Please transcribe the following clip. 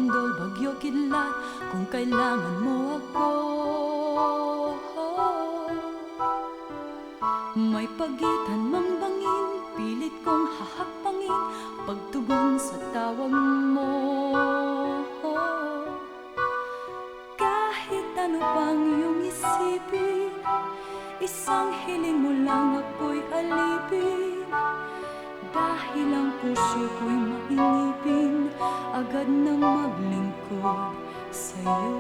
lindol, bagyo, kidlat, kung kailangan mo ako. May pagitan mang bangin, pilit kong hahakbangin, pagtugon sa tawag mo. Kahit ano pang iyong isipin, isang hiling mo lang ako'y alipin. Dahil ang puso ko'y mainipin, agad nang maglingkod sa'yo.